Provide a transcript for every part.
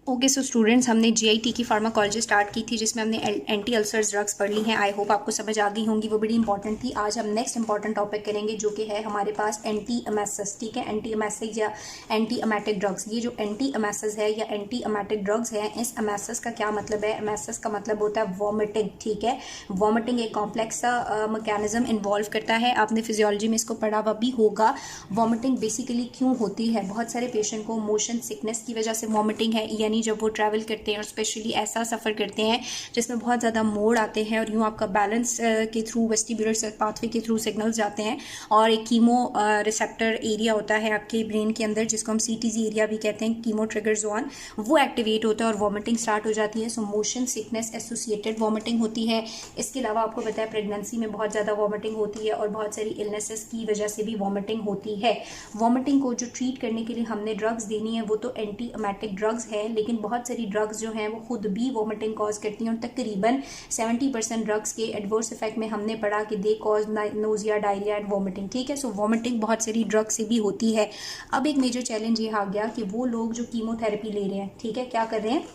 Okay so students, हमने GIT की pharmacology start की थी जिसमें हमने एंटी अल्सर्स ड्रग्स पढ़ ली हैं। आई होप आपको समझ आ गई होंगी, वो बड़ी इंपॉर्टेंट थी। आज हम नेक्स्ट इंपॉर्टेंट टॉपिक करेंगे जो कि है हमारे पास एंटी एमेसिस। ठीक है, एंटी एमेसिस या एंटी एमेटिक ड्रग्स। ये जो एंटी एमेसिस है या एंटी एमेटिक ड्रग्स है, इस एमेसिस का क्या मतलब है? एमेसिस का मतलब होता है वॉमिटिंग। ठीक है, वॉमिटिंग एक कॉम्प्लेक्स सा मैकेनिज्म इन्वॉल्व करता है। आपने फिजियोलॉजी में इसको पढ़ा हुआ भी होगा। वॉमिटिंग बेसिकली क्यों होती है? बहुत सारे पेशेंट को मोशन सिकनेस की वजह से वॉमिटिंग है, यानी जब वो ट्रैवल करते हैं और स्पेशली ऐसा सफ़र करते हैं जिसमें बहुत ज़्यादा मोड़ आते हैं और यूँ आपका बैलेंस के थ्रू वेस्टिब्युलर पाथवे के थ्रू सिग्नल्स जाते हैं और एक कीमो रिसेप्टर एरिया होता है आपके ब्रेन के अंदर जिसको हम सीटीजी एरिया भी कहते हैं, कीमो ट्रिगर जोन, वो एक्टिवेट होता है और वॉमिटिंग स्टार्ट हो जाती है। सो मोशन सिकनेस एसोसिएटेड वॉमिटिंग होती है। इसके अलावा आपको पता है प्रेगनेंसी में बहुत ज़्यादा वॉमिटिंग होती है और बहुत सारी इलनेसेस की वजह से भी वॉमिटिंग होती है। वॉमिटिंग को जो ट्रीट करने के लिए हमने ड्रग्स देनी है वो तो एंटी एमेटिक ड्रग्स है, लेकिन बहुत सारी ड्रग्स जो हैं वो खुद भी वॉमिटिंग कॉज करती हैं और तकरीबन 70% ड्रग्स के एडवर्स इफेक्ट में हमने पढ़ा कि they cause nausea, diarrhoea and vomiting. ठीक है, सो वॉमिटिंग बहुत सारी ड्रग्स से भी होती है। अब एक मेजर चैलेंज ये आ गया कि वो लोग जो कीमोथेरेपी ले रहे हैं, ठीक है, क्या कर रहे हैं,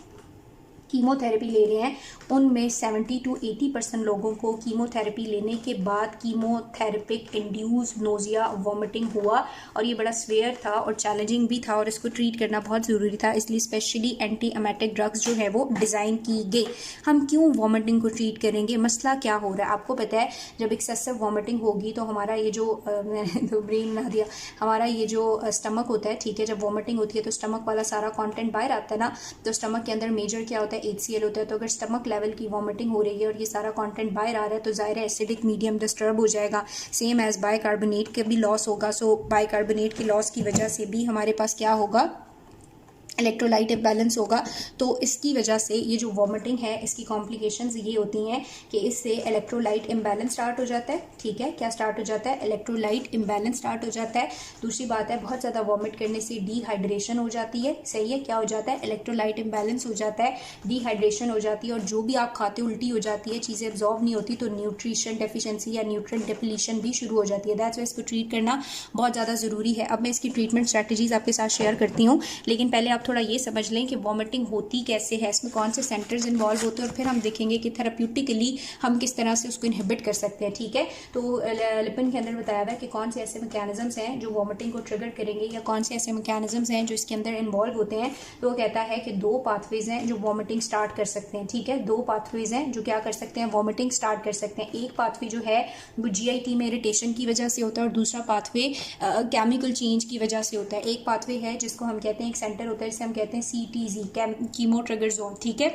कीमोथेरेपी ले रहे हैं, उनमें 70 to 80% लोगों को कीमोथेरेपी लेने के बाद कीमोथेरेपिक इंड्यूस नोजिया, वॉमिटिंग हुआ और ये बड़ा स्वेयर था और चैलेंजिंग भी था और इसको ट्रीट करना बहुत ज़रूरी था। इसलिए स्पेशली एंटी एमेटिक ड्रग्स जो है वो डिज़ाइन की गई। हम क्यों वॉमिटिंग को ट्रीट करेंगे? मसला क्या हो रहा है? आपको पता है जब एक्सेसिव वॉमिटिंग होगी तो हमारा ये जो मैंने तो ब्रेन ना दिया, हमारा ये जो स्टमक होता है, ठीक है, जब वॉमिटिंग होती है तो स्टमक वाला सारा कॉन्टेंट बाहर आता है ना, तो स्टमक के अंदर मेजर क्या होता है, HCl होता है। तो अगर स्टमक लेवल की वॉमिटिंग हो रही है और ये सारा कंटेंट बाहर आ रहा है तो जाहिर है एसिडिक मीडियम डिस्टर्ब हो जाएगा। सेम एज बाइकार्बोनेट का भी लॉस होगा। सो बाइकार्बोनेट के लॉस की वजह से भी हमारे पास क्या होगा, इलेक्ट्रोलाइट इम्बैलेंस होगा। तो इसकी वजह से ये जो वॉमिटिंग है इसकी कॉम्प्लिकेशंस ये होती हैं कि इससे इलेक्ट्रोलाइट इम्बैलेंस स्टार्ट हो जाता है। ठीक है, क्या स्टार्ट हो जाता है? इलेक्ट्रोलाइट इम्बैलेंस स्टार्ट हो जाता है। दूसरी बात है बहुत ज़्यादा वॉमिट करने से डिहाइड्रेशन हो जाती है। सही है, क्या हो जाता है? इलेक्ट्रोलाइट इम्बैलेंस हो जाता है, डिहाइड्रेशन हो जाती है और जो भी आप खाते उल्टी हो जाती है, चीज़ें एब्जॉर्व नहीं होती, तो न्यूट्रिशन डेफिशिएंसी या न्यूट्रिएंट डिप्लीशन भी शुरू हो जाती है। दैट्स वाई इसको ट्रीट करना बहुत ज़्यादा ज़रूरी है। अब मैं इसकी ट्रीटमेंट स्ट्रैटेजीज आपके साथ शेयर करती हूँ, लेकिन पहले आप थोड़ा ये समझ लें कि वॉमिटिंग होती कैसे है, इसमें कौन से सेंटर्स इन्वॉल्व होते हैं और फिर हम देखेंगे कि थेराप्यूटिकली हम किस तरह से उसको इनहिबिट कर सकते हैं। ठीक है, तो लिपिन के अंदर बताया हुआ है कि कौन से ऐसे मैकेनिज्म्स हैं जो वॉमिटिंग को ट्रिगर करेंगे या कौन से ऐसे मैकेनिज्म्स हैं जो इसके अंदर इन्वॉल्व होते हैं। तो वो कहता है कि 2 पाथवेज हैं जो वॉमिटिंग स्टार्ट कर सकते हैं। ठीक है, 2 पाथवेज हैं जो क्या कर सकते हैं, वॉमिटिंग स्टार्ट कर सकते हैं। एक पाथवे जो है वो जीआईटी में इरिटेशन की वजह से होता है और दूसरा पाथवे केमिकल चेंज की वजह से होता है। एक पाथवे है जिसको हम कहते हैं, एक सेंटर होता है जिसे हम कहते हैं CTZ, कीमो ट्रिगर जोन। ठीक है,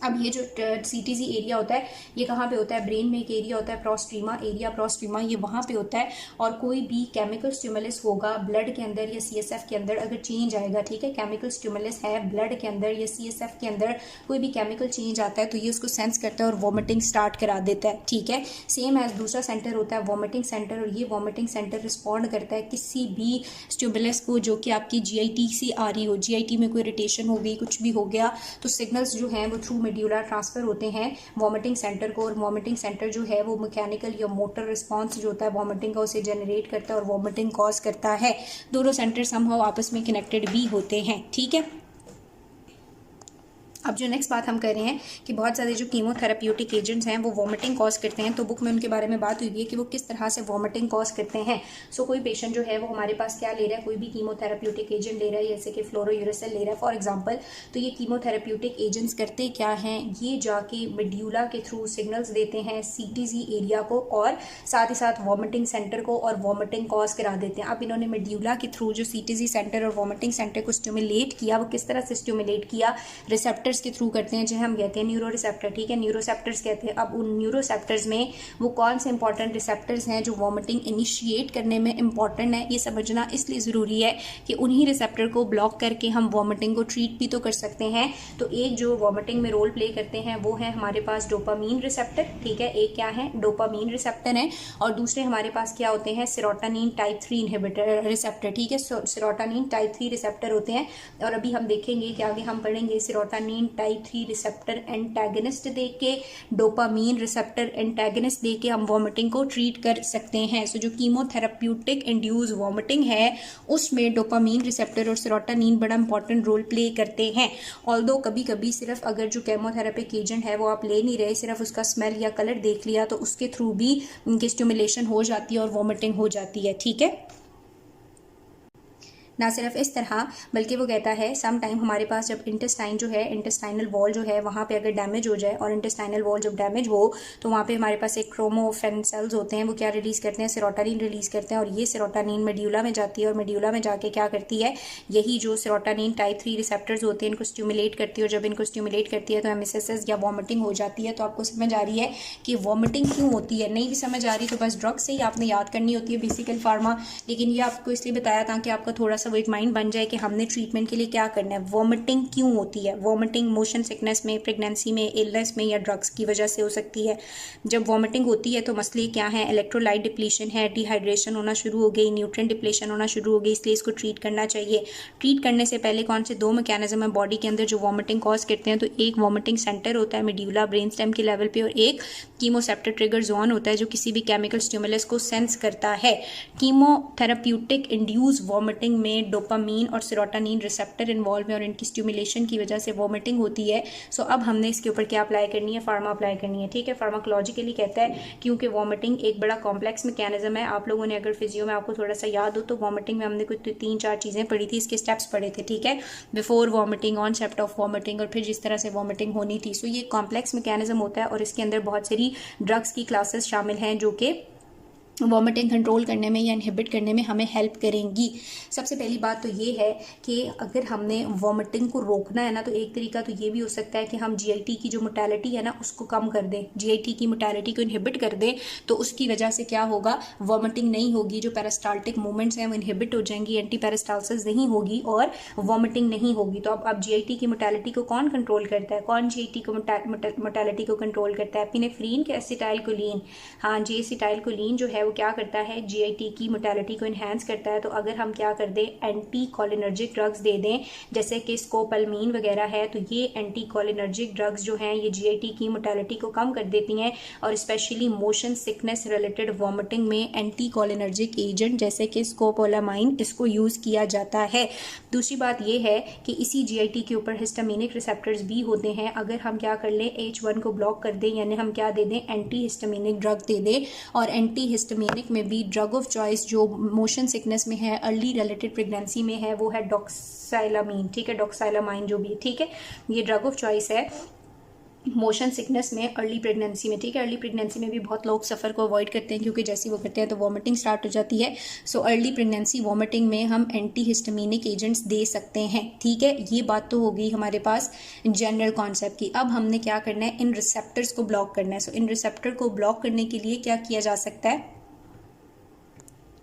अब ये जो CTZ एरिया होता है ये कहाँ पे होता है? ब्रेन में एक एरिया होता है प्रोस्ट्रीमा एरिया, प्रोस्ट्रीमा ये वहाँ पे होता है। और कोई भी केमिकल स्टिमुलस होगा ब्लड के अंदर या CSF के अंदर, अगर चेंज आएगा, ठीक है, केमिकल स्टिमुलस है ब्लड के अंदर या CSF के अंदर, कोई भी केमिकल चेंज आता है तो ये उसको सेंस करता है और वॉमिटिंग स्टार्ट करा देता है। ठीक है, सेम एज दूसरा सेंटर होता है वॉमिटिंग सेंटर और ये वॉमिटिंग सेंटर रिस्पॉन्ड करता है किसी भी स्टिमुलस को जो कि आपकी GIT से आ रही हो। GIT में कोई इरिटेशन हो गई, कुछ भी हो गया, तो सिग्नल्स जो हैं वो थ्रू मेड्यूलर ट्रांसफर होते हैं वॉमिटिंग सेंटर को और वॉमिटिंग सेंटर जो है वो मैकेनिकल या मोटर रिस्पांस जो होता है वॉमिटिंग का उसे जनरेट करता है और वॉमिटिंग कॉज करता है। दोनों सेंटर समहाउ आपस में कनेक्टेड भी होते हैं। ठीक है, अब जो नेक्स्ट बात हम कर रहे हैं कि बहुत ज़्यादा जो कीमोथेरेप्यूटिक एजेंट्स हैं वो वॉमिटिंग कॉज करते हैं, तो बुक में उनके बारे में बात हुई है कि वो किस तरह से वॉमिटिंग कॉज करते हैं। सो कोई पेशेंट जो है वो हमारे पास क्या ले रहा है, कोई भी कीमोथेरेप्यूटिक एजेंट ले रहा है, जैसे कि फ्लोरोयूरेसिल ले रहा है फॉर एग्जाम्पल, तो ये कीमोथेरेप्यूटिक एजेंट्स करते क्या हैं, ये जाके मेड्यूला के थ्रू सिग्नल्स देते हैं CTZ एरिया को और साथ ही साथ वॉमिटिंग सेंटर को और वॉमिटिंग कॉज करा देते हैं। अब इन्होंने मेड्यूला के थ्रू जो CTZ सेंटर और वॉमिटिंग सेंटर को स्टिमुलेट किया, वो किस तरह से स्टिमुलेट किया, रिसेप्टर्स के थ्रू करते हैं जिन्हें हम कहते हैं न्यूरो रिसेप्टर। ठीक है, न्यूरोसेप्टर्स कहते हैं। अब उन न्यूरोसेप्टर्स में वो कौन से इंपॉर्टेंट रिसेप्टर्स हैं जो वॉमिटिंग इनिशिएट करने में इंपॉर्टेंट है, ये समझना इसलिए ज़रूरी है कि उन्हीं रिसेप्टर को ब्लॉक करके हम वॉमिटिंग को ट्रीट भी तो कर सकते हैं। तो एक जो वॉमिटिंग में रोल प्ले करते हैं वो है हमारे पास डोपामीन रिसेप्टर। ठीक है, एक क्या है, डोपामीन रिसेप्टर है और दूसरे हमारे पास क्या होते हैं, सेरोटोनिन टाइप 3 इनहिबिटर रिसेप्टर। ठीक है, सेरोटोनिन टाइप 3 रिसेप्टर होते हैं और अभी हम देखेंगे कि आगे हम पढ़ेंगे serotonin serotonin type 3 receptor antagonist दे के, डोपामीन रिसेप्टर एंटागनिस्ट दे के हम वॉमिटिंग को ट्रीट कर सकते हैं। सो जो कीमोथेराप्यूटिक इंड्यूस वॉमिटिंग है उसमें डोपामीन रिसेप्टर और सेरोटोनिन बड़ा इंपॉर्टेंट रोल प्ले करते हैं। ऑल्दो कभी कभी सिर्फ अगर जो केमोथेरेपिक एजेंट है वो आप ले नहीं रहे, सिर्फ उसका स्मेल या कलर देख लिया तो उसके थ्रू भी इनकी स्टिमुलेशन हो जाती है और वॉमिटिंग हो जाती है। ठीक है, ना सिर्फ इस तरह बल्कि वो कहता है सम टाइम हमारे पास जब इंटेस्टाइन जो है, इंटेस्टाइनल वॉल जो है वहाँ पे अगर डैमेज हो जाए, और इंटेस्टाइनल वॉल जब डैमेज हो तो वहाँ पे हमारे पास एक क्रोमोफेन सेल्स होते हैं, वो क्या रिलीज़ करते हैं, सेरोटोनिन रिलीज़ करते हैं, और ये सेरोटोनिन मेड्यूला में जाती है और मेड्यूला में जाके क्या करती है, यही जो सेरोटोनिन टाइप 3 रिसेप्टर्स होते हैं इनको स्टिमुलेट करती है, और जब इनको स्टिमुलेट करती है तो एमिसेसिस या वॉमिटिंग हो जाती है। तो आपको समझ आ रही है कि वॉमिटिंग क्यों होती है। नहीं भी समझ आ रही तो बस ड्रग से ही आपने याद करनी होती है बेसिकल फार्मा, लेकिन ये आपको इसलिए बताया ताकि आपका थोड़ा सा वो एक माइंड बन जाए कि हमने ट्रीटमेंट के लिए क्या करना है। वॉमिटिंग क्यों होती है? वॉमिटिंग मोशन सिकनेस में, प्रेगनेंसी में, इलनेस में या ड्रग्स की वजह से हो सकती है। जब वॉमिटिंग होती है तो मसले क्या है, इलेक्ट्रोलाइट डिप्लीशन है, डिहाइड्रेशन होना शुरू हो गई, न्यूट्रिएंट डिप्लीशन होना शुरू हो गई, इसलिए इसको ट्रीट करना चाहिए। ट्रीट करने से पहले कौन से 2 मैकेनिज्म है बॉडी के अंदर जो वॉमिटिंग कॉज करते हैं, तो एक वॉमिटिंग सेंटर होता है मेड्यूला ब्रेन स्टेम के लेवल पे, और एक कीमोसेप्टर ट्रिगर जोन होता है जो किसी भी केमिकल स्टिमुलस को सेंस करता है। कीमोथेराप्यूटिक इंड्यूस वॉमिटिंग में डोपामीन और सेरोटोनिन रिसेप्टर इन्वॉल्व है और इनकी स्टिमुलेशन की वजह से वॉमिटिंग होती है। सो अब हमने इसके ऊपर क्या अप्लाई करनी है, फार्मा अप्लाई करनी है। ठीक है, फार्माकोलॉजिकली कहता है क्योंकि वॉमिटिंग एक बड़ा कॉम्प्लेक्स मैकेनिज्म है। आप लोगों ने अगर फिजियो में आपको थोड़ा सा याद हो तो वॉमिटिंग में हमने कुछ 3-4 चीज़ें पढ़ी थी, इसके स्टेप्स पढ़े थे। ठीक है, बिफोर वॉमिटिंग, ऑनसेप्ट ऑफ वॉमिटिंग, और फिर जिस तरह से वॉमिटिंग होनी थी। सो ये कॉम्प्लेक्स मैकेनिज्म होता है और इसके अंदर बहुत सारी ड्रग्स की क्लासेस शामिल हैं जो कि वॉमिटिंग कंट्रोल करने में या इनहिबिट करने में हमें हेल्प करेंगी। सबसे पहली बात तो ये है कि अगर हमने वॉमिटिंग को रोकना है ना, तो एक तरीका तो ये भी हो सकता है कि हम जीआईटी की जो मोटालिटी है ना उसको कम कर दें, जीआईटी की मोटालिटी को इनहिबिट कर दें। तो उसकी वजह से क्या होगा, वॉमिटिंग नहीं होगी, जो पेरिस्टाल्टिक मूवमेंट्स हैं वो इनहिबिट हो जाएंगी, एंटी पेरिस्टाल्सिस नहीं होगी और वॉमिटिंग नहीं होगी। तो अब जीआईटी की मोटालिटी को कौन कंट्रोल करता है, कौन जीआईटी को मोटालिटी को कंट्रोल करता है, एपिनेफ्रीन के एसिटाइलकोलिन। हाँ जी, एसिटाइलकोलिन जो है वो क्या करता है, जीआईटी की मोटालिटी को इन्हांस करता है। तो अगर हम क्या कर दें, एंटी कोलिनर्जिक ड्रग्स दे दें जैसे कि स्कोपोलामाइन वगैरह है, तो ये एंटी कोलिनर्जिक ड्रग्स जो हैं ये जीआईटी की मोटालिटी को कम कर देती हैं, और specially motion sickness related vomiting में एंटी कोलिनर्जिक एजेंट जैसे कि स्कोपोलामाइन इसको यूज़ किया जाता है। दूसरी बात ये है कि इसी जीआईटी के ऊपर हिस्टामिनिक रिसेप्टर्स भी होते हैं। अगर हम क्या कर लें, H1 को ब्लॉक कर दें, यानी हम क्या दे दें, एंटी हिस्टामिनिक ड्रग दे दें। और एंटी हिस्टामिनिक में भी ड्रग ऑफ चॉइस जो मोशन सिकनेस में है, अर्ली रिलेटेड प्रेगनेंसी में है, वो है डॉक्साइलामाइन। ठीक है, डॉक्साइलामाइन जो भी, ठीक है, ये ड्रग ऑफ चॉइस है मोशन सिकनेस में, अर्ली प्रेगनेंसी में। ठीक है, अर्ली प्रेगनेंसी में भी बहुत लोग सफ़र को अवॉइड करते हैं क्योंकि जैसे वो करते हैं तो वॉमिटिंग स्टार्ट हो जाती है। सो अर्ली प्रेगनेंसी वॉमिटिंग में हम एंटी हिस्टामिनिक एजेंट्स दे सकते हैं। ठीक है, ये बात तो हो गई हमारे पास जनरल कॉन्सेप्ट की। अब हमने क्या करना है, इन रिसेप्टर्स को ब्लॉक करना है। सो इन रिसेप्टर को ब्लॉक करने के लिए क्या किया जा सकता है,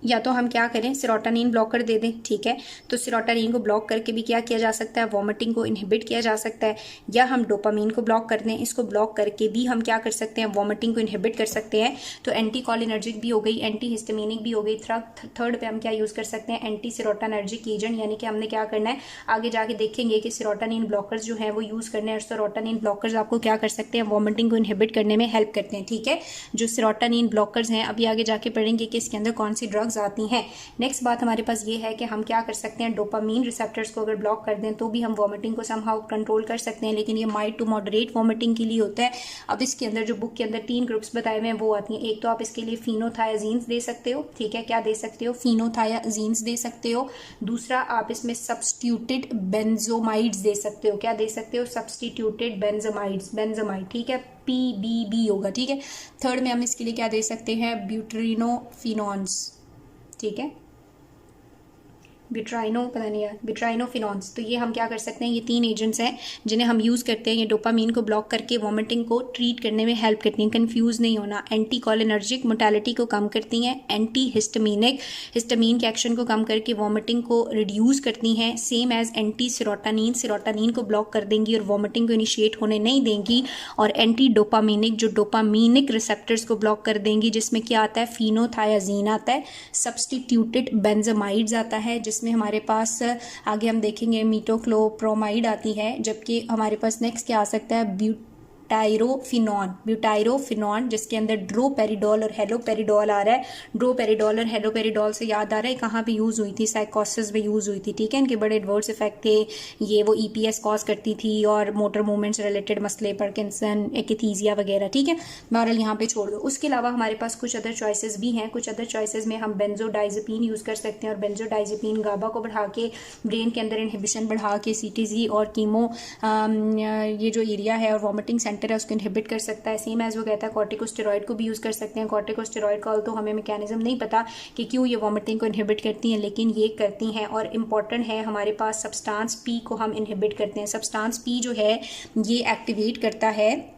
या तो हम क्या करें, सेरोटोनिन ब्लॉकर दे दें। ठीक है, तो सेरोटोनिन को ब्लॉक करके भी क्या किया जा सकता है, वॉमिटिंग को इनहिबिट किया जा सकता है। या हम डोपामीन को ब्लॉक कर दें, इसको ब्लॉक करके भी हम क्या कर सकते हैं, वॉमिटिंग को इनहिबिट कर सकते हैं। तो एंटी कोलिनर्जिक भी हो गई, एंटी हिस्टामिनिक भी हो गई। थर्ड पे हम क्या यूज़ कर सकते हैं, एंटी सेरोटोनर्जिक एजेंट, यानी कि हमने क्या करना है, आगे जाके देखेंगे कि सेरोटोनिन ब्लॉकर्स जो है वो यूज़ करने हैं। और सेरोटोनिन ब्लॉकर्स आपको क्या कर सकते हैं, वॉमिटिंग को इनहिबिट करने में हेल्प करते हैं। ठीक है, जो सेरोटोनिन ब्लॉकर्स हैं अभी आगे जाके पढ़ेंगे कि इसके अंदर कौन सी ड्रग्स आती हैं। नेक्स्ट बात हमारे पास ये है कि हम क्या कर सकते हैं, डोपामीन रिसेप्टर्स को अगर ब्लॉक कर दें तो भी हम वॉमिटिंग को समहाउ कंट्रोल कर सकते हैं, लेकिन ये माइल्ड टू मॉडरेट वॉमिटिंग के लिए होता है। अब इसके अंदर जो बुक के अंदर 3 ग्रुप्स बताए हुए हैं वो आती हैं। एक तो आप इसके लिए फिनोथायाजीन्स दे सकते हो। ठीक है, क्या दे सकते हो, फिनोथायाजीन्स दे सकते हो। दूसरा आप इसमें सब्स्टिट्यूटेड बेंजोमाइड्स दे सकते हो। क्या दे सकते हो, सब्स्टिट्यूटेड बेंजोमाइड। ठीक है, PBB होगा। ठीक है, थर्ड में हम इसके लिए क्या दे सकते हैं, ब्यूट्रिनोफिनॉन्स। ठीक है, बिट्राइनोफिनॉन्स। तो ये हम क्या कर सकते हैं, ये 3 एजेंट्स हैं जिन्हें हम यूज़ करते हैं। ये डोपामीन को ब्लॉक करके वॉमिटिंग को ट्रीट करने में हेल्प करती हैं। कंफ्यूज नहीं होना, एंटी कोलिनर्जिक मोटालिटी को कम करती हैं, एंटी हिस्टामिनिक हिस्टामिन के एक्शन को कम करके वॉमिटिंग को रिड्यूस करती हैं, सेम एज एंटी सेरोटोनिन को ब्लॉक कर देंगी और वॉमिटिंग को इनिशिएट होने नहीं देंगी। और एंटी डोपामिनिक जो डोपामिनिक रिसेप्टर्स को ब्लॉक कर देंगी, जिसमें क्या आता है, फिनोथायाजीन आता है, सब्स्टिट्यूटेड बेंजामाइड्स आता है, जिसमें हमारे पास आगे हम देखेंगे मीटोक्लोप्रोमाइड आती है, जबकि हमारे पास नेक्स्ट क्या आ सकता है ब्यूटाइरोफिनॉन जिसके अंदर ड्रोपेरिडोल और हेलोपेरिडोल आ रहा है। ड्रोपेरिडोल और हेलोपेरिडोल से याद आ रहा है कहाँ पे यूज़ हुई थी, साइकोसिस में यूज़ हुई थी, ठीक है। इनके बड़े एडवर्स इफेक्ट थे, ये वो EPS कॉज करती थी और मोटर मूवमेंट्स रिलेटेड मसले, पार्किंसन, एकिथीजिया वगैरह, ठीक है। बहरहाल यहाँ पे छोड़ दो। उसके अलावा हमारे पास कुछ अदर चॉइसेस भी हैं। कुछ अदर चॉइसेस में हम बेंजोडाइजेपिन यूज़ कर सकते हैं और बेंजोडाइजेपिन गाबा को बढ़ा के ब्रेन के अंदर इनहिबिशन बढ़ा के CTG और कीमो ये जो एरिया है और वॉमिटिंग सेंटर है उसको इनहिबिट कर सकता है। सेम एज वो कहता है कॉर्टिकोस्टेरॉइड को भी यूज़ कर सकते हैं। कॉर्टिकोस्टेरॉइड का तो हमें मैकेनिज्म नहीं पता कि क्यों ये वॉमिटिंग को इनहिबिट करती हैं, लेकिन ये करती हैं। और इम्पॉर्टेंट है हमारे पास सब्सटेंस P को हम इनहिबिट करते हैं। सब्सटेंस P जो है ये एक्टिवेट करता है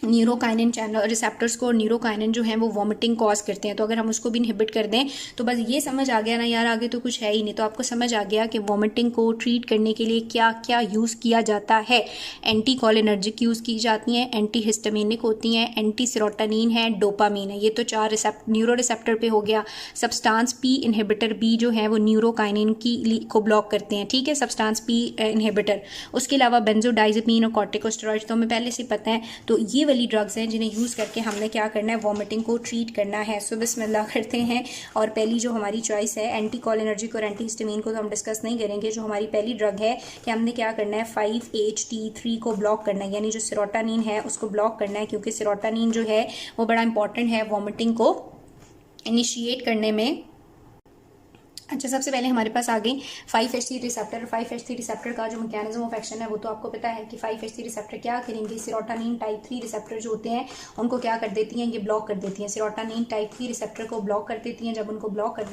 न्यूरोकाइनिन चैनल रिसेप्टर्स को, और न्यूरोकाइनिन जो है वो वॉमिटिंग कॉज करते हैं। तो अगर हम उसको भी इनहिबिट कर दें तो बस ये समझ आ गया ना यार, आगे तो कुछ है ही नहीं। तो आपको समझ आ गया कि वॉमिटिंग को ट्रीट करने के लिए क्या क्या यूज़ किया जाता है। एंटी कॉलिनर्जिक यूज़ की जाती हैं, एंटी हिस्टामिनिक होती हैं, एंटी सेरोटोनिन है, डोपामीन है। ये तो 4 न्यूरो रिसेप्टर पे हो गया। सब्सटेंस P इनहिबिटर B जो है वो न्यूरोकाइनिन को ब्लॉक करते हैं, ठीक है, सब्सटेंस P इनहिबिटर। उसके अलावा बेंजोडाइजेपिन और कॉर्टिकोस्टेरॉइड तो हमें पहले से पता है। तो ये वाली ड्रग्स हैं जिन्हें यूज़ करके हमने क्या करना है, वॉमिटिंग को ट्रीट करना है। सो बिस्मिल्लाह करते हैं। और पहली जो हमारी चॉइस है एंटी कॉलिनर्जिक और एंटी हिस्टामिन को तो हम डिस्कस नहीं करेंगे। जो हमारी पहली ड्रग है कि हमने क्या करना है 5-HT3 को ब्लॉक करना है, यानी जो सेरोटोनिन है उसको ब्लॉक करना है, क्योंकि सेरोटोनिन जो है वो बड़ा इंपॉर्टेंट है वॉमिटिंग को इनिशिएट करने में। अच्छा, सबसे पहले हमारे पास आ गई 5-HT रिसेप्टर। 5-HT रिसेप्टर का जो मैकेनिज्म ऑफ एक्शन है वो तो आपको पता है कि 5-HT रिसेप्टर क्या करेंगे, सेरोटोनिन टाइप 3 रिसेप्टर जो होते हैं उनको क्या कर देती हैं, ये ब्लॉक कर देती हैं। सेरोटोनिन टाइप 3 रिसेप्टर को ब्लॉक कर देती हैं। जब उनको ब्लॉक कर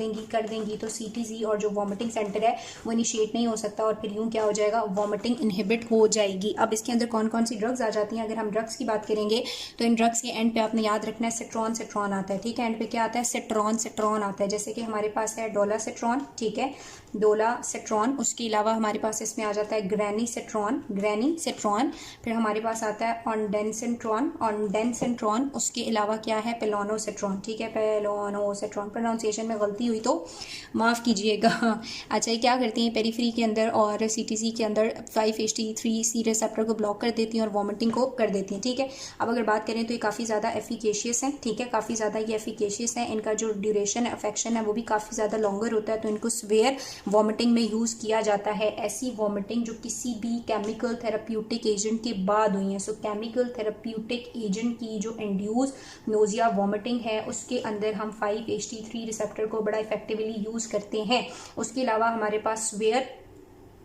देंगी तो CTG और जो वॉमिटिंग सेंटर है वो इनिशिएट नहीं हो सकता और फिर यूँ क्या हो जाएगा, वॉमिटिंग इनहिबिट हो जाएगी। अब इसके अंदर कौन कौन सी ड्रग्स आ जाती हैं। अगर हम ड्रग्स की बात करेंगे तो इन ड्रग्स के एंड पे आपने याद रखना है सेट्रॉन आता है, ठीक है। एंड पे क्या आता है, सेट्रॉन आता है। जैसे कि हमारे पास है डोलासेट्रॉन, ठीक है, डोलासेट्रॉन। उसके अलावा हमारे पास इसमें आ जाता है ग्रेनीसेट्रॉन। फिर हमारे पास आता है ऑनडेनसेट्रॉन। उसके अलावा क्या है, पेलोनोसेट्रॉन, ठीक है, पेलोनोसेट्रॉन। प्रोनाउंसिएशन में गलती हुई तो माफ़ कीजिएगा। अच्छा, ये क्या करती हैं, पेरीफ्री के अंदर और CTC के अंदर 5-HT3 रिसेप्टर को ब्लॉक कर देती हैं और वॉमिटिंग को कर देती हैं, ठीक है। अब अगर बात करें तो ये काफ़ी ज़्यादा एफिकेशियस है, ठीक है, काफ़ी ज़्यादा ये एफिकेशियस है। इनका जो ड्यूरेशन अफेक्शन है वो भी काफ़ी ज़्यादा लॉन्गर होता है। तो इनको स्वेयर वॉमिटिंग में यूज़ किया जाता है। ऐसी वॉमिटिंग जो किसी भी केमिकल थेराप्यूटिक एजेंट के बाद हुई है। सो केमिकल थेराप्यूटिक एजेंट की जो इंड्यूस नोजिया वॉमिटिंग है उसके अंदर हम 5-HT3 रिसेप्टर को बड़ा इफेक्टिवली यूज़ करते हैं। उसके अलावा हमारे पास स्वेयर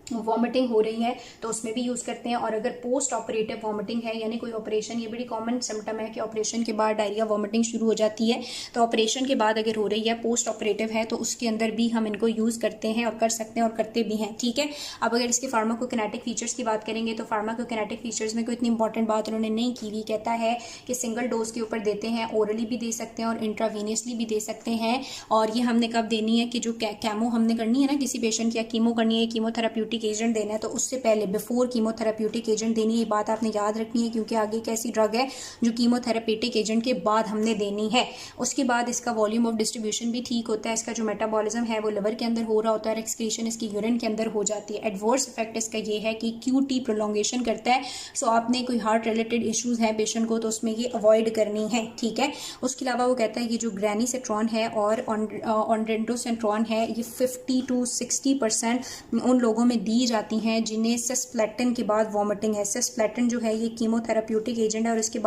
वॉमिटिंग हो रही है तो उसमें भी यूज़ करते हैं। और अगर पोस्ट ऑपरेटिव वॉमिटिंग है, यानी कोई ऑपरेशन, ये बड़ी कॉमन सिम्टम है कि ऑपरेशन के बाद डायरिया वॉमिटिंग शुरू हो जाती है। तो ऑपरेशन के बाद अगर हो रही है, पोस्ट ऑपरेटिव है, तो उसके अंदर भी हम इनको यूज़ करते हैं और कर सकते हैं और करते भी हैं, ठीक है। अब अगर इसके फार्माकोकिनेटिक फीचर्स की बात करेंगे तो फार्माकोकिनेटिक फीचर्स में कोई इतनी इंपॉर्टेंट बात उन्होंने नहीं की हुई। कहता है कि सिंगल डोज के ऊपर देते हैं, ओरली भी दे सकते हैं और इंट्रावीनियसली भी दे सकते हैं। और ये हमने कब देनी है कि जो कैमो हमने करनी है ना किसी पेशेंट की, या कीमो करनी है, कीमोथेराप्यूटिक एजेंट देना है, तो उससे पहले बिफोर कीमोथेराप्यूटिक एजेंट देनी है। ये बात आपने याद रखनी है, क्योंकि आगे एक ऐसी ड्रग है जो कीमोथेराप्यूटिक एजेंट के बाद हमने देनी है। उसके बाद इसका वॉल्यूम ऑफ डिस्ट्रीब्यूशन भी ठीक होता है। इसका जो मेटाबॉलिज्म है वो लिवर के अंदर हो रहा होता है और एक्सक्रीशन इसकी यूरिन के अंदर हो जाती है। एडवर्स इफेक्ट इसका ये है कि QT प्रोलॉन्गेशन करता है। सो आपने कोई हार्ट रिलेटेड इश्यूज है पेशेंट को तो उसमें ये अवॉइड करनी है, ठीक है। उसके अलावा वो कहता है कि जो ग्रेनीसेट्रॉन है और ऑनडेंडोसेट्रॉन है ये 50 to 60% उन लोगों में दी जाती हैं जिन्हें सिस्प्लेटिन के बाद वॉमिटिंग है। सिस्प्लेटिन जो है ये कीमोथेराप्यूटिक एजेंट है और इसके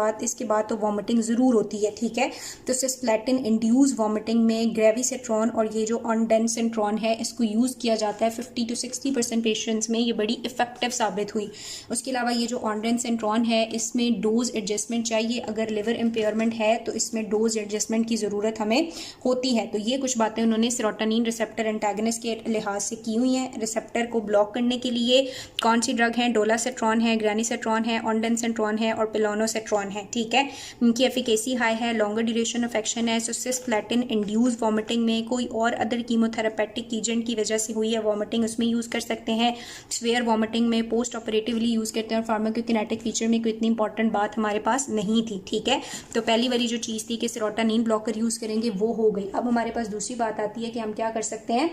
बाद तो वॉमिटिंग ज़रूर होती है, ठीक है। तो सिस्प्लेटिन इंड्यूस वॉमिटिंग में ग्रेविसेट्रॉन और ये जो ऑनडेनसेट्रॉन है इसको यूज़ किया जाता है 50 to 60% पेशेंट्स में। ये बड़ी इफेक्टिव साबित हुई। उसके अलावा ये जो ऑनडेनसेट्रॉन है इसमें डोज एडजस्टमेंट चाहिए। अगर लिवर इम्पेयरमेंट है तो इसमें डोज एडजस्टमेंट की ज़रूरत हमें होती है। तो ये कुछ बातें उन्होंने सेरोटोनिन रिसेप्टर एंटागनिस्ट के लिहाज से की हुई हैं। रिसेप्टर को ब्लॉक करने के लिए कौन सी ड्रग है, डोलासेट्रॉन है, ग्रेनीसेट्रॉन है, ऑनडेनसेट्रॉन है और पेलोनोसेट्रॉन है, ठीक है। इनकी एफिकेसी हाई है, लॉन्गर ड्यूरेशन ऑफ एक्शन है। सिस्प्लेटिन इंड्यूस वॉमिटिंग में कोई और अदर कीमोथेरापेटिक एजेंट की वजह से हुई है वॉमिटिंग, उसमें यूज़ कर सकते हैं। स्वेयर वॉमिटिंग में पोस्ट ऑपरेटिवली यूज़ करते हैं। और फार्माकोकिनेटिक फीचर में कोई इतनी इंपॉर्टेंट बात हमारे पास नहीं थी, ठीक है। तो पहली वाली जो चीज़ थी कि सेरोटोनिन ब्लॉकर यूज़ करेंगे वो हो गई। अब हमारे पास दूसरी बात आती है कि हम क्या कर सकते हैं,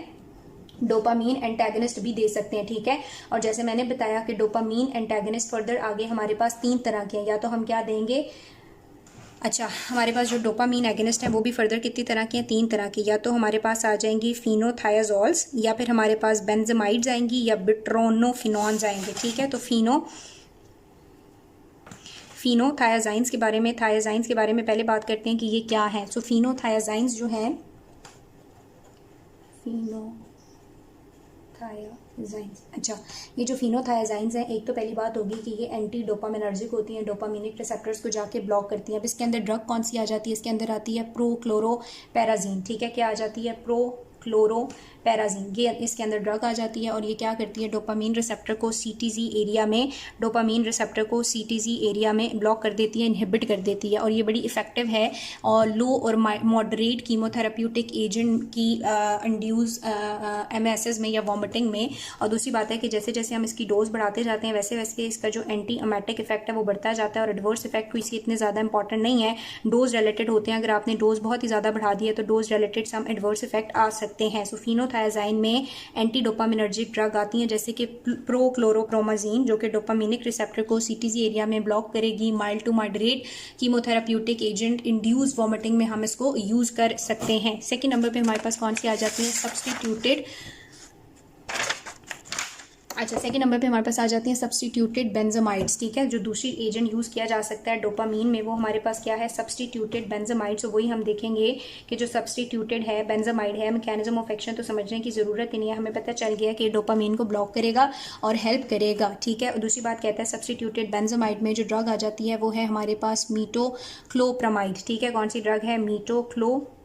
डोपामीन एंटागनिस्ट भी दे सकते हैं, ठीक है। और जैसे मैंने बताया कि डोपामीन एंटागनिस्ट फर्दर आगे हमारे पास 3 तरह के हैं, या तो हम क्या देंगे, अच्छा हमारे पास जो डोपामीन एगनिस्ट है वो भी फर्दर कितनी तरह के हैं, 3 तरह के। या तो हमारे पास आ जाएंगी फिनोथायाजोल्स, या फिर हमारे पास बेंजामाइड्स आएंगी, या बिट्रोनोफिनॉन्स आएंगे, ठीक है। तो फिनोथायाजाइंस के बारे में, थायाजाइंस के बारे में पहले बात करते हैं कि ये क्या है। सो फिनोथायाजाइंस जो है, फिनोथायाजाइंस, अच्छा ये जो फिनोथायाजाइंस हैं, एक तो पहली बात होगी कि ये एंटी डोपामिनर्जिक होती हैं, डोपामिनिक रिसेप्टर्स को जाके ब्लॉक करती हैं। अब इसके अंदर ड्रग कौन सी आ जाती है, इसके अंदर आती है प्रोक्लोरोपेराजीन, ठीक है। क्या आ जाती है, प्रोक्लोरोपेराजीन, ये इसके अंदर ड्रग आ जाती है और ये क्या करती है, डोपामीन रिसेप्टर को सीटीजी एरिया में, डोपामीन रिसेप्टर को सीटीजी एरिया में ब्लॉक कर देती है, इनहिबिट कर देती है, और ये बड़ी इफेक्टिव है और लो और मॉडरेट कीमोथेराप्यूटिक एजेंट की इंड्यूस एमएसएस में या वॉमिटिंग में। और दूसरी बात है कि जैसे जैसे हम इसकी डोज बढ़ाते जाते हैं वैसे वैसे इसका जो एंटी एमेटिक इफेक्ट है वो बढ़ता जाता है, और एडवर्स इफेक्ट कोई इसके इतने ज़्यादा इंपॉर्टेंट नहीं है, डोज रिलेटेड होते हैं। अगर आपने डोज बहुत ही ज़्यादा बढ़ा दी है तो डोज रिलेटेड सम एडवर्स इफेक्ट आ सकते हैं। सो फिनोथायाजाइन में एंटी डोपामिनर्जिक ड्रग आती हैं, जैसे कि प्रोक्लोरोप्रोमाजीन, जो कि डोपामिनिक रिसेप्टर को सीटीजी एरिया में ब्लॉक करेगी। Mild to moderate chemotherapeutic agent induced vomiting में हम इसको यूज कर सकते हैं। सेकेंड नंबर पे हमारे पास कौन सी आ जाती है, सब्सटीट्यूटेड, अच्छा सेकेंड नंबर पे हमारे पास आ जाती हैं सब्सटीट्यूटेड बेंजामाइड्स, ठीक है। जो दूसरी एजेंट यूज़ किया जा सकता है डोपामीन में, वो हमारे पास क्या है, सब्सटीट्यूटेड बेंजामाइड्स। तो वही हम देखेंगे कि जो सब्सटीट्यूटेड है बेंजामाइड है, मैकेनिज्म ऑफ एक्शन तो समझने की ज़रूरत ही नहीं है, हमें पता चल गया कि डोपामीन को ब्लॉक करेगा और हेल्प करेगा, ठीक है। और दूसरी बात कहता है सब्सटीट्यूटेड बेंजामाइड में जो ड्रग आ जाती है वो है हमारे पास मीटोक्लोप्रामाइड, ठीक है। कौन सी ड्रग है, मीटोक्लोप्रामाइड।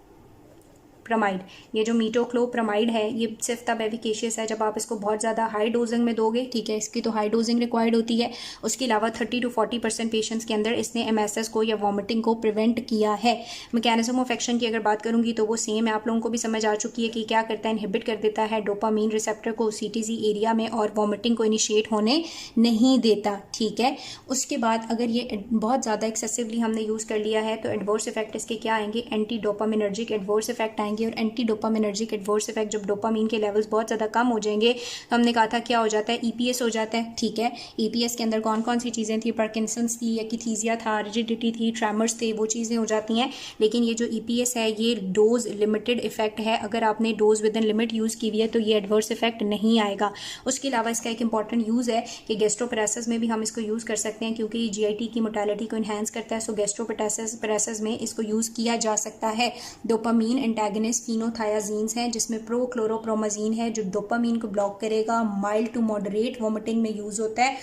ये जो मीटोक्लोप्रामाइड है ये सिर्फ तब एफिकेशियस है जब आप इसको बहुत ज़्यादा हाई डोजिंग में दोगे, ठीक है। इसकी तो हाई डोजिंग रिक्वायर्ड होती है। उसके अलावा 30 to 40% पेशेंट्स के अंदर इसने एमएसएस को या वॉमिटिंग को प्रिवेंट किया है। मैकेनिज्म ऑफ एक्शन की अगर बात करूंगी तो वो सेम है, आप लोगों को भी समझ आ चुकी है कि क्या करता है, इनहिबिट कर देता है डोपामीन रिसेप्टर को सीटीजी एरिया में और वॉमिटिंग को इनिशिएट होने नहीं देता, ठीक है। उसके बाद अगर ये बहुत ज़्यादा एक्सेसिवली हमने यूज़ कर लिया है तो एडवर्स इफेक्ट इसके क्या आएंगे, एंटी डोपामिनर्जिक एडवर्स इफेक्ट आएंगे। और एंटी डोपामिनर्जिक एडवर्स इफेक्ट जब डोपामीन के लेवल्स बहुत ज़्यादा कम हो जाएंगे तो हमने कहा था क्या हो जाता है, ईपीएस हो जाता है, ठीक है। ईपीएस के अंदर कौन कौन सी चीज़ें थी, पार्किंसंस थी, एक्किथीसिया था, रिजिडिटी थी, ट्रेमर्स थे, वो चीज़ें हो जाती हैं। लेकिन ये जो ईपीएस है ये डोज लिमिटेड इफेक्ट है, अगर आपने dose with in limit use की हुई है तो ये एडवर्स इफेक्ट नहीं आएगा। उसके अलावा इसका एक इंपॉर्टेंट यूज़ है कि गैस्ट्रोपरेसिस में भी हम इसको यूज़ कर सकते हैं क्योंकि जीआईटी की मोटालिटी को इन्हेंस करता है। सो गैस्ट्रोपरेसिस में इसको यूज़ किया जा सकता है। डोपामीन एंटागनिस्ट फिनोथायाजीन्स हैं जिसमें प्रोक्लोरोप्रोमाजीन है जो डोपामीन को ब्लॉक करेगा, माइल्ड टू मॉडरेट वॉमिटिंग में यूज़ होता है।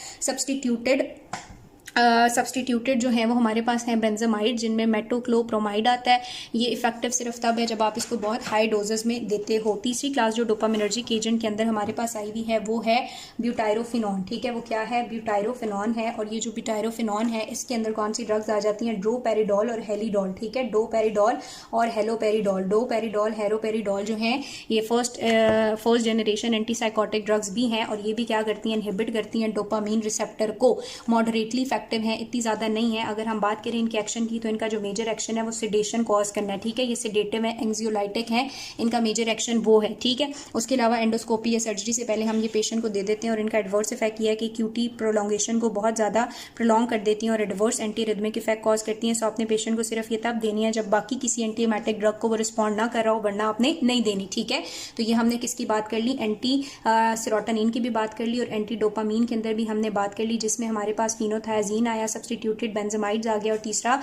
सब्सटीट्यूटेड जो है वो हमारे पास हैं बेंजामाइड जिनमें मेटोक्लोप्रोमाइड आता है। ये इफेक्टिव सिर्फ तब है जब आप इसको बहुत हाई डोजेस में देते हो। तीसरी क्लास जो डोपामिनर्जिक एजेंट के अंदर हमारे पास आई हुई है वो है ब्यूटायरोफिनॉन, ठीक है। वो क्या है, ब्यूटायरोफिनॉन है। और ये जो ब्यूटायरोफिनॉन है इसके अंदर कौन सी ड्रग्स आ जाती हैं, ड्रोपेरिडोल और हेलीडोल, ठीक है। डोपेरिडोल और हेलोपेरिडोल, डोपेरिडोल हेलोपेरिडोल जो हैं ये फर्स्ट जनरेशन एंटीसाइकोटिक ड्रग्स भी हैं और ये भी क्या करती हैं, इनहिबिट करती हैं डोपामीन रिसेप्टर को। मॉडरेटली इफेक्टिव है, इतनी ज़्यादा नहीं है। अगर हम बात करें इनके एक्शन की तो इनका जो मेजर एक्शन है वो सेडेशन कॉज करना है, ठीक है। ये सेडेटिव है, एंग्जियोलाइटिक है, इनका मेजर एक्शन वो है, ठीक है। उसके अलावा एंडोस्कोपी या सर्जरी से पहले हम ये पेशेंट को दे देते हैं और इनका एडवर्स इफेक्ट ये है कि क्यूटी प्रोलॉन्गेशन को बहुत ज़्यादा प्रोलॉन्ग कर देती हैं और adverse anti rhythmic effect cause करती हैं। सो आपने पेशेंट को सिर्फ ये तब देनी है जब बाकी किसी एंटीएमेटिक ड्रग को वो रिस्पॉन्ड ना कर रहा हो, वरना आपने नहीं देनी, ठीक है। तो ये हमने किसकी बात कर ली, एंटी सेरोटोनिन की भी बात कर ली और एंटी डोपामीन के अंदर भी हमने बात कर ली जिसमें हमारे पास फिनोथायाजीन आया, सब्सटीट्यूटेड बेंजामाइड्स आ गया और तीसरा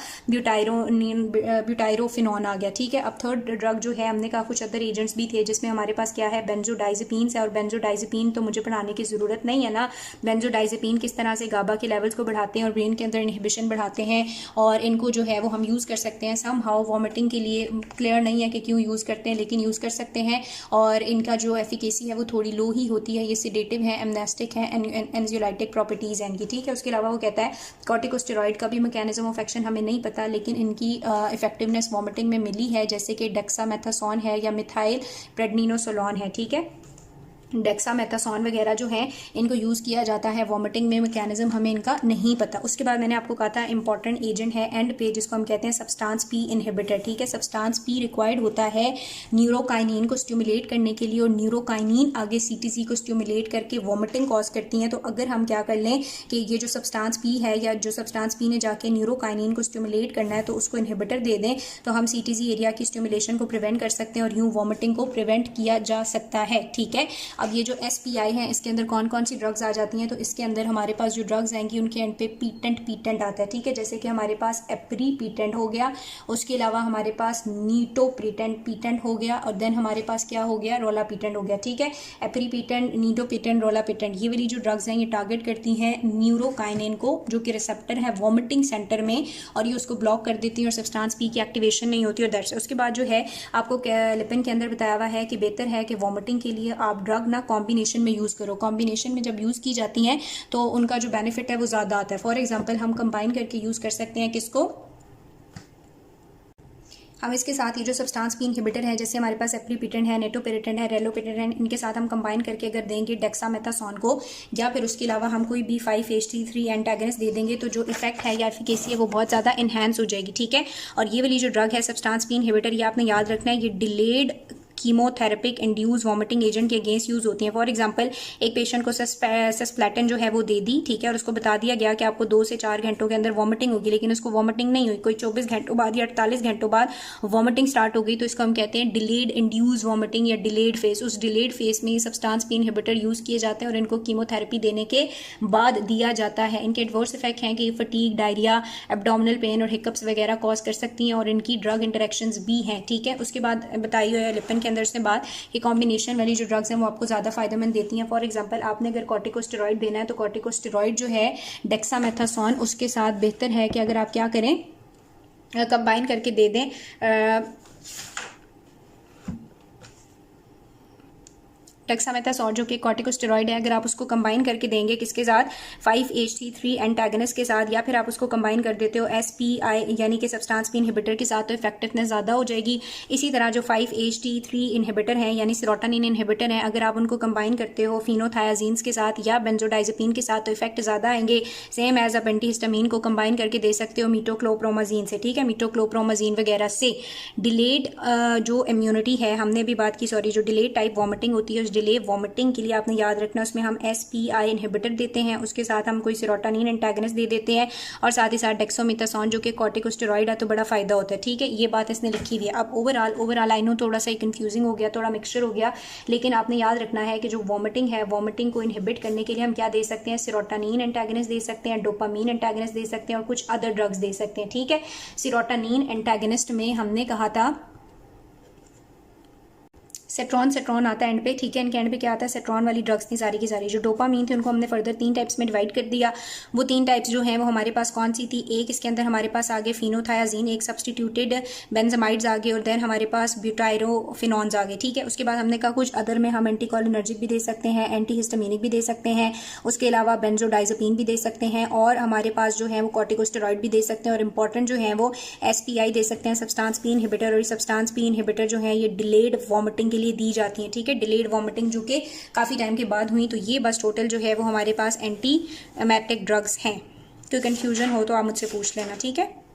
ब्यूटायरोफिनॉन आ गया, ठीक है। अब थर्ड ड्रग जो है हमने कहा कुछ अदर एजेंट्स भी थे जिसमें हमारे पास क्या है, बेंजोडाइजेपीन्स है। और बेंजोडाइजेपीन तो मुझे पढ़ाने की जरूरत नहीं है ना। बेंजोडाइजेपीन किस तरह से गाबा के लेवल्स को बढ़ाते हैं और ब्रेन के अंदर इनहिबिशन बढ़ाते हैं और इनको जो है वो हम यूज़ कर सकते हैं सम हाउ वॉमिटिंग के लिए। क्लियर नहीं है कि क्यों यूज़ करते हैं लेकिन यूज़ कर सकते हैं और इनका जो एफिकेसी है वो थोड़ी लो ही होती है। ये सिडेटिव है, एमनेस्टिक है, एंजियोलाइटिक प्रॉपर्टीज़ हैं इनकी, ठीक है। उसके अलावा वो कहता है कॉर्टिकोस्टेरॉइड का भी मैकेनिज्म ऑफ एक्शन हमें नहीं पता लेकिन इनकी इफेक्टिवनेस वॉमिटिंग में मिली है जैसे कि डेक्सामेथासोन है या मिथाइल प्रेडनिनोसोलॉन है, ठीक है। डेक्सामेथासोन वगैरह जो है इनको यूज़ किया जाता है वॉमिटिंग में, मैकेनिज्म हमें इनका नहीं पता। उसके बाद मैंने आपको कहा था इंपॉर्टेंट एजेंट है एंड पे, जिसको हम कहते हैं सब्सटेंस पी इनहिबिटर। ठीक है, सब्सटेंस पी रिक्वायर्ड होता है न्यूरोकाइनिन को स्टिमुलेट करने के लिए, और न्यूरोकाइनिन आगे सीटीसी को स्टिमुलेट करके वॉमिटिंग कॉज करती हैं। तो अगर हम क्या कर लें कि ये जो सब्सटेंस पी है या जो सब्सटेंस पी ने जाके न्यूरोकाइनिन को स्टिमुलेट करना है तो उसको इनहिबिटर दे दें, तो हम सीटीसी एरिया की स्टिमुलेशन को प्रिवेंट कर सकते हैं और यूँ वॉमिटिंग को प्रिवेंट किया जा सकता है। ठीक है, अब ये जो SPI है इसके अंदर कौन कौन सी ड्रग्स आ जाती हैं, तो इसके अंदर हमारे पास जो ड्रग्स आएंगी उनके एंड पे पीटेंट आता है। ठीक है, जैसे कि हमारे पास एप्रीपीटेंट हो गया, उसके अलावा हमारे पास नीटोपीटेंट हो गया, और देन हमारे पास क्या हो गया, रोलापीटेंट हो गया। ठीक है, एप्रीपीटेंट, नीटोपीटेंट, रोलापीटेंट, ये वाली जो ड्रग्स हैं ये टारगेट करती हैं न्यूरोकाइनिन को, जो कि रिसेप्टर है वॉमिटिंग सेंटर में, और ये उसको ब्लॉक कर देती है और सब्सटेंस पी की एक्टिवेशन नहीं होती। और दैट्स उसके बाद जो है आपको लिपिन के अंदर बताया हुआ है कि बेहतर है कि वॉमिटिंग के लिए आप ड्रग ना कॉम्बिनेशन में यूज़ करो। कॉम्बिनेशन में जब यूज़ की जाती हैं तो उनका जो बेनिफिट है वो ज़्यादा आता है। फॉर एग्जांपल हम कंबाइन करके यूज़ कर सकते हैं किसको, हम इसके साथ ये जो सब्सटेंस पी इनहिबिटर है, जैसे हमारे पास एप्रीपीटेंट है, नेटोपेरेटेंट है, रेलोपेरेटेंट, इनके साथ हम कंबाइन करके अगर देंगे डेक्सामेथासोन को, या फिर उसके अलावा हम कोई B5-HT3 एंटागनिस्ट दे देंगे, तो जो इफेक्ट है या एफिकेसी है वो बहुत ज़्यादा इन्हांस हो जाएगी। ठीक है, और ये वाली जो ड्रग है सब्सटेंस पी इनहिबिटर, ये आपने याद रखना है, ये डिलेड कीमोथेरेपिक इंड्यूस वॉमिटिंग एजेंट के अगेंस्ट यूज होती हैं। फॉर एग्जांपल एक पेशेंट को सस्प्लेटन जो है वो दे दी, ठीक है, और उसको बता दिया गया कि आपको 2 से 4 घंटों के अंदर वॉमिटिंग होगी, लेकिन उसको वॉमिटिंग नहीं हुई, कोई 24 घंटों बाद या 48 घंटों बाद वॉमिटिंग स्टार्ट हो गई, तो इसको हम कहते हैं डिलेड इंड्यूस वॉमिटिंग या डिलेड फेस। उस डिलेड फेस में सब्सटेंस पी इनहिबिटर यूज किए जाते हैं और इनको कीमोथेरेपी देने के बाद दिया जाता है। इनके एडवर्स इफेक्ट हैं कि फटीग, डायरिया, एब्डोमिनल पेन और हिकअप्स वगैरह कॉज कर सकती हैं, और इनकी ड्रग इंटरेक्शंस भी हैं। ठीक है, उसके बाद बताई हुई है लिपिन के अंदर से बात कि कॉम्बिनेशन वाली जो ड्रग्स हैं वो आपको ज़्यादा फायदेमंद देती हैं। फॉर एग्जांपल आपने अगर कॉर्टिकोस्टेरॉइड देना है तो कॉर्टिकोस्टेरॉइड जो है डेक्सामेथासोन, उसके साथ बेहतर है कि अगर आप क्या करें, कंबाइन करके दे दें डेक्सामेथासोन जो कि कॉर्टिकोस्टेरॉइड है, अगर आप उसको कंबाइन करके देंगे किसके साथ, 5-HT3 एंटागनिस्ट के साथ, या फिर आप उसको कंबाइन कर देते हो SPI यानी कि सब्सटेंस पी इनहिबिटर के साथ, तो इफेक्टिवनेस ज़्यादा हो जाएगी। इसी तरह जो 5-HT3 इनहिबिटर है यानी सेरोटोनिन इनहिबिटर है, अगर आप उनको कंबाइन करते हो फिनोथायाजीन्स के साथ या बेंजोडाइजेपिन के साथ, तो इफेक्ट ज़्यादा आएंगे। सेम एज आप एंटीहिस्टामिन को कंबाइन करके दे सकते हो मीटोक्लोप्रोमाजीन से। ठीक है, मीटोक्लोप्रोमाजीन वगैरह से। डिलेड जो इम्यूनिटी है, हमने भी बात की, सॉरी, जो डिलेड टाइप वॉमिटिंग होती है, डिले वॉमिटिंग के लिए आपने याद रखना उसमें हम SPI इनहिबिटर देते हैं, उसके साथ हम कोई सेरोटोनिन एंटागनिस्ट दे देते हैं, और साथ ही साथ डेक्सामेथासोन जो कि कॉर्टिकोस्टेरॉइड है, तो बड़ा फायदा होता है। ठीक है, ये बात इसने लिखी हुई है। अब ओवरऑल आई नो थोड़ा सा कंफ्यूजिंग हो गया, थोड़ा मिक्सचर हो गया, लेकिन आपने याद रखना है कि जो वॉमिटिंग है, वॉमिटिंग को इनहिबिट करने के लिए हम क्या दे सकते हैं, सेरोटोनिन एंटागनिस्ट दे सकते हैं, डोपामीन एंटागनिस्ट दे सकते हैं, और कुछ अदर ड्रग्स दे सकते हैं। ठीक है, सेरोटोनिन एंटागनिस्ट में हमने कहा था सेट्रॉन आता है एंड पे। ठीक है, इनके एंड पे क्या आता है, सेट्रॉन वाली ड्रग्स थी सारी की सारी। जो डोपामीन थी उनको हमने फर्दर 3 टाइप्स में डिवाइड कर दिया। वो 3 टाइप्स जो हैं वो हमारे पास कौन सी थी, एक इसके अंदर हमारे पास आगे फिनोथायाजीन, एक सब्सटीट्यूटेड बेंजामाइड्स आ गए, और देन हमारे पास ब्यूटायरोफिनॉन्स आ गए। ठीक है, उसके बाद हमने कहा कुछ अदर में हम एंटीकोलिनर्जिक भी दे सकते हैं, एंटीहिस्टामिनिक भी दे सकते हैं, उसके अलावा बेंजोडाइजेपिन भी दे सकते हैं, और हमारे पास जो है वो कॉर्टिकोस्टेरॉइड भी दे सकते हैं, और इंपॉर्टेंट जो है वो SPI दे सकते हैं, सब्सटेंस पी इनहिबिटर। और सब्सटेंस पी इनहिबिटर जो है ये डिलेड वॉमिटिंग के लिए दी जाती है। ठीक है, डिलेड वॉमिटिंग जो कि काफ़ी टाइम के बाद हुई। तो ये बस टोटल जो है वो हमारे पास एंटी एमेटिक ड्रग्स हैं। कोई कंफ्यूजन हो तो आप मुझसे पूछ लेना। ठीक है।